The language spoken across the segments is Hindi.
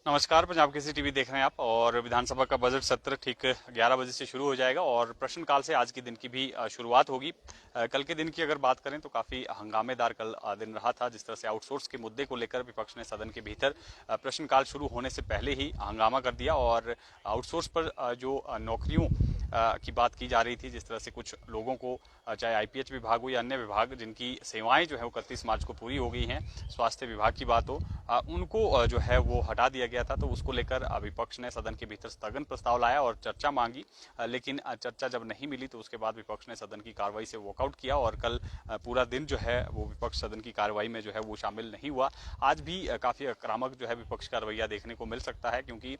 नमस्कार। पंजाब केसरी टीवी देख रहे हैं आप और विधानसभा का बजट सत्र ठीक 11 बजे से शुरू हो जाएगा और प्रश्नकाल से आज के दिन की भी शुरुआत होगी। कल के दिन की अगर बात करें तो काफी हंगामेदार कल दिन रहा था। जिस तरह से आउटसोर्स के मुद्दे को लेकर विपक्ष ने सदन के भीतर प्रश्नकाल शुरू होने से पहले ही हंगामा कर दिया और आउटसोर्स पर जो नौकरियों की बात की जा रही थी, जिस तरह से कुछ लोगों को चाहे आईपीएच विभाग हो या अन्य विभाग जिनकी सेवाएं जो है वो 31 मार्च को पूरी हो गई हैं, स्वास्थ्य विभाग की बात हो, उनको जो है वो हटा दिया गया था। तो उसको लेकर विपक्ष ने सदन के भीतर स्थगन प्रस्ताव लाया और चर्चा मांगी, लेकिन चर्चा जब नहीं मिली तो उसके बाद विपक्ष ने सदन की कार्रवाई से वॉकआउट किया और कल पूरा दिन जो है वो विपक्ष सदन की कार्रवाई में जो है वो शामिल नहीं हुआ। आज भी काफी आक्रामक जो है विपक्ष का रवैया देखने को मिल सकता है, क्योंकि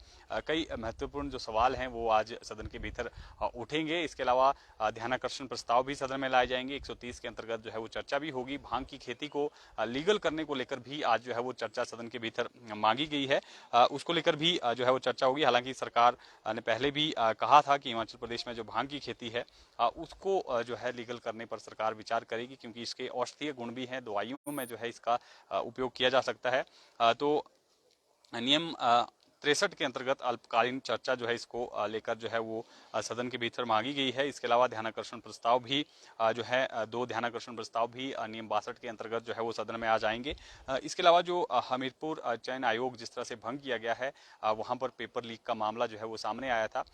कई महत्वपूर्ण जो सवाल हैं वो आज सदन के भीतर उठेंगे। इसके अलावा ध्यानाकर्षण प्रस्ताव भी सदन में लाए जाएंगे। 130 के अंतर्गत जो है वो चर्चा भी होगी। भांग की खेती को लीगल करने को लेकर भी आज जो है वो चर्चा सदन के भीतर मांगी गई है। उसको लेकर भी जो है वो चर्चा होगी। हालांकि सरकार ने पहले भी कहा था कि हिमाचल प्रदेश में जो भांग की खेती है उसको जो है लीगल करने पर सरकार विचार करेगी, क्योंकि इसके औषधीय गुण भी हैं, दवाइयों में जो है इसका उपयोग किया जा सकता है। तो नियम 63 के अंतर्गत अल्पकालीन चर्चा जो है इसको लेकर जो है वो सदन के भीतर मांगी गई है। इसके अलावा ध्यानाकर्षण प्रस्ताव भी जो है दो ध्यानाकर्षण प्रस्ताव भी नियम 62 के अंतर्गत जो है वो सदन में आ जाएंगे। इसके अलावा जो हमीरपुर चयन आयोग जिस तरह से भंग किया गया है, वहां पर पेपर लीक का मामला जो है वो सामने आया था,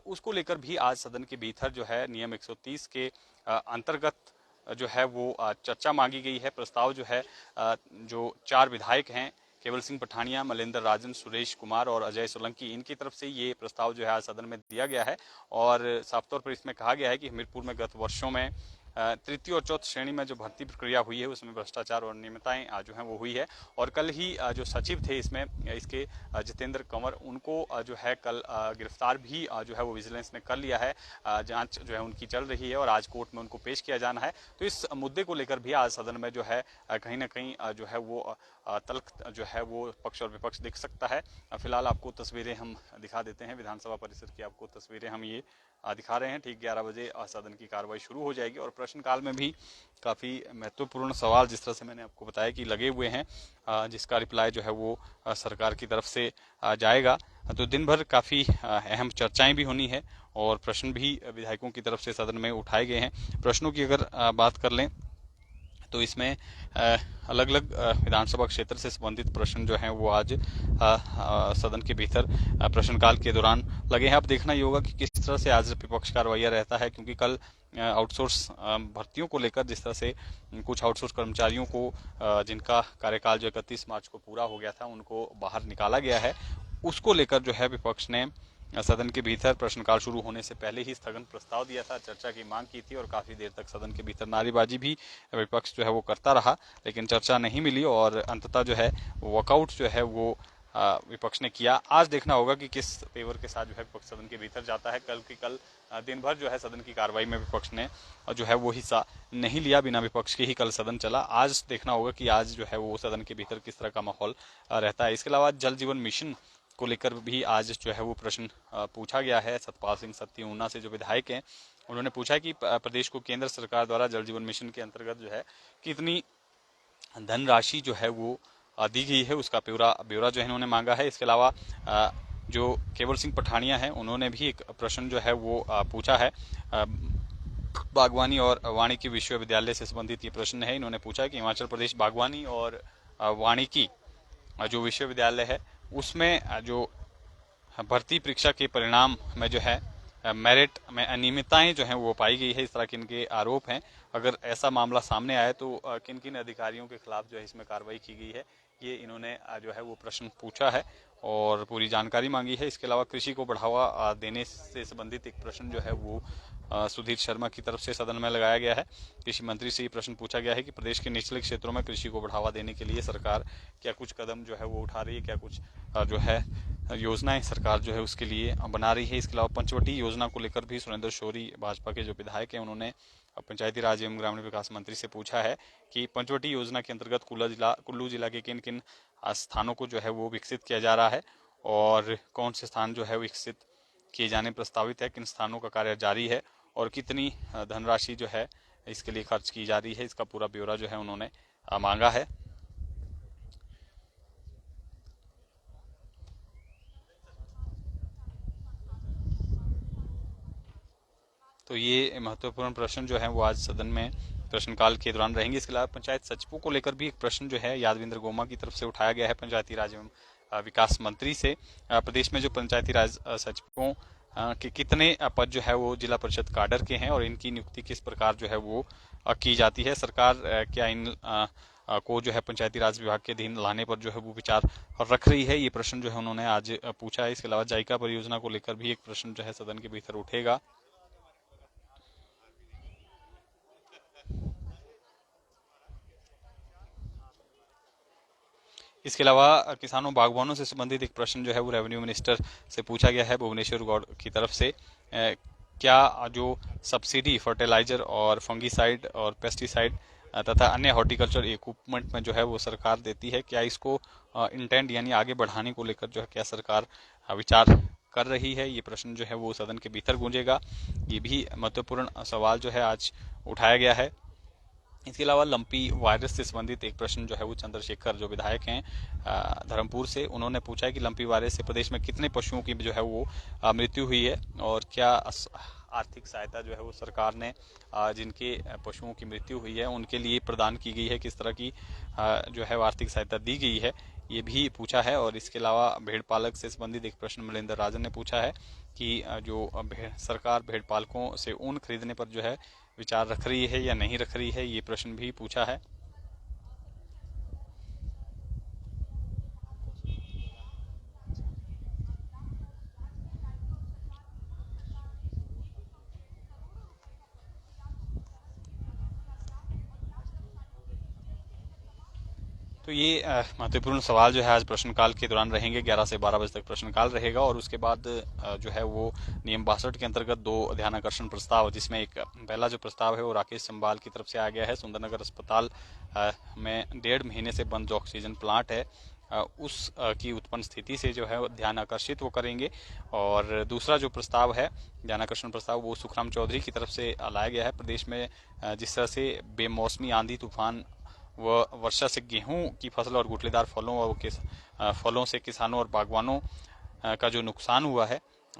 उसको लेकर भी आज सदन के भीतर जो है नियम 130 के अंतर्गत जो है वो चर्चा मांगी गई है। प्रस्ताव जो है जो 4 विधायक हैं, केवल सिंह पठानिया, मलेंद्र राजन, सुरेश कुमार और अजय सोलंकी, इनकी तरफ से ये प्रस्ताव जो है आज सदन में दिया गया है और साफ तौर पर इसमें कहा गया है कि हमीरपुर में गत वर्षों में तृतीय और चौथ श्रेणी में जो भर्ती प्रक्रिया हुई है उसमें भ्रष्टाचार और अनियमितताएं जो है वो हुई है। और कल ही जो सचिव थे इसमें इसके जितेंद्र कंवर, उनको जो है कल गिरफ्तार भी जो है वो विजिलेंस ने कर लिया है। जांच जो है उनकी चल रही है और आज कोर्ट में उनको पेश किया जाना है। तो इस मुद्दे को लेकर भी आज सदन में जो है कहीं ना कहीं जो है वो तल्ख जो है वो पक्ष और विपक्ष दिख सकता है। फिलहाल आपको तस्वीरें हम दिखा देते हैं, विधानसभा परिसर की आपको तस्वीरें हम ये दिखा रहे हैं। ठीक 11 बजे सदन की कार्रवाई शुरू हो जाएगी और प्रश्नकाल में भी काफ़ी महत्वपूर्ण सवाल जिस तरह से मैंने आपको बताया कि लगे हुए हैं, जिसका रिप्लाई जो है वो सरकार की तरफ से जाएगा। तो दिन भर काफ़ी अहम चर्चाएं भी होनी है और प्रश्न भी विधायकों की तरफ से सदन में उठाए गए हैं। प्रश्नों की अगर बात कर लें तो इसमें अलग अलग विधानसभा क्षेत्र से संबंधित प्रश्न जो हैं वो आज सदन के भीतर प्रश्नकाल के दौरान लगे हैं। अब देखना ये होगा कि किस तरह से आज विपक्ष का रवैया रहता है, क्योंकि कल आउटसोर्स भर्तियों को लेकर जिस तरह से कुछ आउटसोर्स कर्मचारियों को जिनका कार्यकाल जो 31 मार्च को पूरा हो गया था उनको बाहर निकाला गया है, उसको लेकर जो है विपक्ष ने सदन के भीतर प्रश्नकाल शुरू होने से पहले ही स्थगन प्रस्ताव दिया था, चर्चा की मांग की थी और काफी देर तक सदन के भीतर नारेबाजी भी विपक्ष जो है वो करता रहा, लेकिन चर्चा नहीं मिली और अंततः जो है वॉकआउट जो है वो विपक्ष ने किया। आज देखना होगा कि किस पेवर के साथ जो है विपक्ष सदन के भीतर जाता है। कल दिन भर जो है सदन की कार्रवाई में विपक्ष ने जो है वो हिस्सा नहीं लिया, बिना विपक्ष के ही कल सदन चला। आज देखना होगा कि आज जो है वो सदन के भीतर किस तरह का माहौल रहता है। इसके अलावा जल जीवन मिशन को लेकर भी आज जो है वो प्रश्न पूछा गया है। सतपाल सिंह सत्ती ऊना से जो विधायक हैं उन्होंने पूछा कि प्रदेश को केंद्र सरकार द्वारा जल जीवन मिशन के अंतर्गत जो है कितनी धनराशि जो है वो दी गई है, उसका ब्यौरा जो है इन्होंने मांगा है। इसके अलावा जो केवल सिंह पठानिया है उन्होंने भी एक प्रश्न जो है वो पूछा है। बागवानी और वानिकी विश्वविद्यालय से संबंधित ये प्रश्न है। इन्होंने पूछा कि हिमाचल प्रदेश बागवानी और वानिकी जो विश्वविद्यालय है उसमें जो भर्ती परीक्षा के परिणाम में जो है मेरिट में अनियमितताएं जो हैं वो पाई गई है, इस तरह के इनके आरोप हैं। अगर ऐसा मामला सामने आए तो किन किन अधिकारियों के खिलाफ जो है इसमें कार्रवाई की गई है, ये इन्होंने जो है वो प्रश्न पूछा है और पूरी जानकारी मांगी है। इसके अलावा कृषि को बढ़ावा देने से संबंधित एक प्रश्न जो है वो सुधीर शर्मा की तरफ से सदन में लगाया गया है। कृषि मंत्री से ये प्रश्न पूछा गया है कि प्रदेश के निचले क्षेत्रों में कृषि को बढ़ावा देने के लिए सरकार क्या कुछ कदम जो है वो उठा रही है, क्या कुछ जो है योजनाएं सरकार जो है उसके लिए बना रही है। इसके अलावा पंचवटी योजना को लेकर भी सुरेंद्र शौरी भाजपा के जो विधायक हैं उन्होंने पंचायती राज एवं ग्रामीण विकास मंत्री से पूछा है कि पंचवटी योजना के अंतर्गत कुल्लू जिला के किन किन स्थानों को जो है वो विकसित किया जा रहा है और कौन से स्थान जो है विकसित किए जाने प्रस्तावित है, किन स्थानों का कार्य जारी है और कितनी धनराशि जो है इसके लिए खर्च की जा रही है, इसका पूरा ब्यौरा जो है उन्होंने मांगा है। तो ये महत्वपूर्ण प्रश्न जो है वो आज सदन में प्रश्नकाल के दौरान रहेंगे। इसके अलावा पंचायत सचिवों को लेकर भी एक प्रश्न जो है यादविंद्र गोमा की तरफ से उठाया गया है पंचायती राज एवं विकास मंत्री से। प्रदेश में जो पंचायती राज सचिवों के कितने पद जो है वो जिला परिषद काडर के हैं और इनकी नियुक्ति किस प्रकार जो है वो की जाती है। सरकार क्या इन को जो है पंचायती राज विभाग के अधीन लाने पर जो है वो विचार रख रही है, ये प्रश्न जो है उन्होंने आज पूछा है। इसके अलावा जायका परियोजना को लेकर भी एक प्रश्न जो है सदन के भीतर उठेगा। इसके अलावा किसानों बागवानों से संबंधित एक प्रश्न जो है वो रेवेन्यू मिनिस्टर से पूछा गया है भुवनेश्वर गौड़ की तरफ से। क्या जो सब्सिडी फर्टिलाइजर और फंगीसाइड और पेस्टिसाइड तथा अन्य हॉर्टिकल्चर इक्विपमेंट में जो है वो सरकार देती है, क्या इसको इंटेंट यानी आगे बढ़ाने को लेकर जो है क्या सरकार विचार कर रही है, ये प्रश्न जो है वो सदन के भीतर गूंजेगा। ये भी महत्वपूर्ण सवाल जो है आज उठाया गया है। इसके अलावा लंपी वायरस से संबंधित एक प्रश्न जो है वो चंद्रशेखर जो विधायक हैं धर्मपुर से, उन्होंने पूछा है कि लंपी वायरस से प्रदेश में कितने पशुओं की जो है वो मृत्यु हुई है और क्या आर्थिक सहायता जो है वो सरकार ने जिनके पशुओं की मृत्यु हुई है उनके लिए प्रदान की गई है, किस तरह की जो है आर्थिक सहायता दी गई है, ये भी पूछा है। और इसके अलावा भेड़ पालक से संबंधित एक प्रश्न महेंद्र राजन ने पूछा है कि जो सरकार भेड़ पालकों से ऊन खरीदने पर जो है विचार रख रही है या नहीं रख रही है, ये प्रश्न भी पूछा है। तो ये महत्वपूर्ण सवाल जो है आज प्रश्नकाल के दौरान रहेंगे। 11 से 12 बजे तक प्रश्नकाल रहेगा और उसके बाद जो है वो नियम 62 के अंतर्गत 2 ध्यानाकर्षण प्रस्ताव, जिसमें एक पहला जो प्रस्ताव है वो राकेश संबाल की तरफ से आ गया है। सुंदरनगर अस्पताल में 1.5 महीने से बंद जो ऑक्सीजन प्लांट है उस की उत्पन्न स्थिति से जो है ध्यान आकर्षित वो करेंगे। और दूसरा जो प्रस्ताव है ध्यानाकर्षण प्रस्ताव वो सुखराम चौधरी की तरफ से लाया गया है। प्रदेश में जिस तरह से बेमौसमी आंधी तूफान व वर्षा से गेहूं की फसल और गुठलीदार फलों और फलों से किसानों और बागवानों का जो नुकसान हुआ है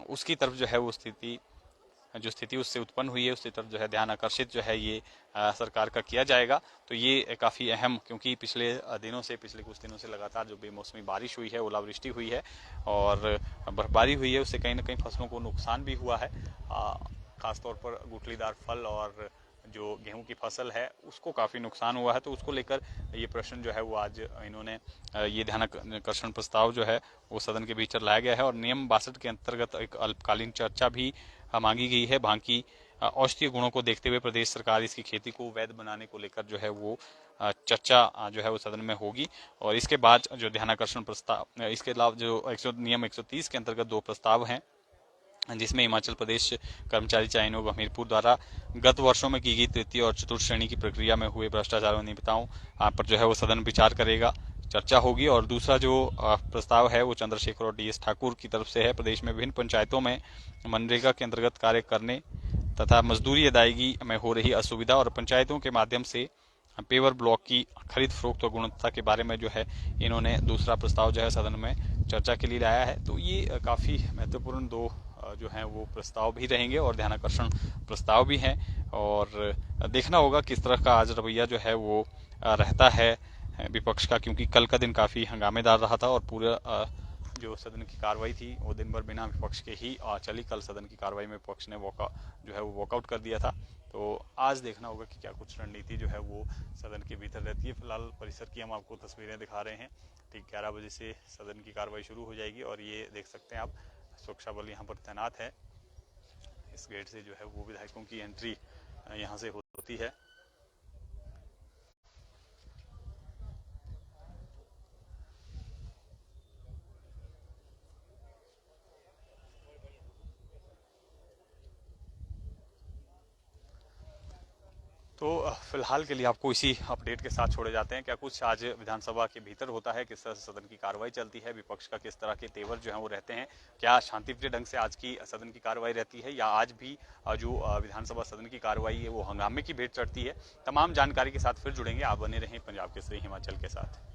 उसकी तरफ जो है वो स्थिति उससे उत्पन्न हुई है उसकी तरफ जो है ध्यान आकर्षित जो है ये सरकार का किया जाएगा। तो ये काफ़ी अहम, क्योंकि पिछले कुछ दिनों से लगातार जो बेमौसमी बारिश हुई है, ओलावृष्टि हुई है और बर्फबारी हुई है, उससे कहीं ना कहीं फसलों को नुकसान भी हुआ है। खासतौर पर गुठलीदार फल और जो गेहूं की फसल है उसको काफ़ी नुकसान हुआ है। तो उसको लेकर ये प्रश्न जो है वो आज इन्होंने ये ध्यानाकर्षण प्रस्ताव जो है वो सदन के भीतर लाया गया है। और नियम 62 के अंतर्गत एक अल्पकालीन चर्चा भी मांगी गई है। भांग की औषधीय गुणों को देखते हुए प्रदेश सरकार इसकी खेती को वैध बनाने को लेकर जो है वो चर्चा जो है वो सदन में होगी। और इसके बाद जो ध्यानाकर्षण प्रस्ताव, इसके अलावा जो नियम 130 के अंतर्गत 2 प्रस्ताव हैं जिसमें हिमाचल प्रदेश कर्मचारी चयन आयोग हमीरपुर द्वारा गत वर्षों में की गई तृतीय और चतुर्थ श्रेणी की प्रक्रिया में हुए भ्रष्टाचार व अनियमितताओं पर जो है वो सदन विचार करेगा, चर्चा होगी। और दूसरा जो प्रस्ताव है वो चंद्रशेखर और DS ठाकुर की तरफ से है। प्रदेश में विभिन्न पंचायतों में मनरेगा के अंतर्गत कार्य करने तथा मजदूरी अदायगी में हो रही असुविधा और पंचायतों के माध्यम से पेवर ब्लॉक की खरीद फरोख्त और गुणवत्ता के बारे में जो है इन्होंने दूसरा प्रस्ताव जो है सदन में चर्चा के लिए लाया है। तो ये काफ़ी महत्वपूर्ण 2 जो हैं वो प्रस्ताव भी रहेंगे और ध्यानाकर्षण प्रस्ताव भी हैं। और देखना होगा किस तरह का आज रवैया जो है वो रहता है विपक्ष का, क्योंकि कल का दिन काफ़ी हंगामेदार रहा था और पूरा जो सदन की कार्रवाई थी वो दिन भर बिना विपक्ष के ही चली। कल सदन की कार्रवाई में विपक्ष ने वॉकआउट कर दिया था। तो आज देखना होगा कि क्या कुछ रणनीति जो है वो सदन के भीतर रहती है। फिलहाल परिसर की हम आपको तस्वीरें दिखा रहे हैं। ठीक 11 बजे से सदन की कार्रवाई शुरू हो जाएगी और ये देख सकते हैं आप सुरक्षा बल यहाँ पर तैनात है। इस गेट से जो है वो विधायकों की एंट्री यहाँ से होती है। तो फिलहाल के लिए आपको इसी अपडेट के साथ छोड़े जाते हैं। क्या कुछ आज विधानसभा के भीतर होता है, किस तरह से सदन की कार्रवाई चलती है, विपक्ष का किस तरह के तेवर जो है वो रहते हैं, क्या शांतिप्रिय ढंग से आज की सदन की कार्रवाई रहती है या आज भी जो विधानसभा सदन की कार्रवाई है वो हंगामे की भेंट चढ़ती है। तमाम जानकारी के साथ फिर जुड़ेंगे। आप बने रहें पंजाब केसरी हिमाचल के साथ।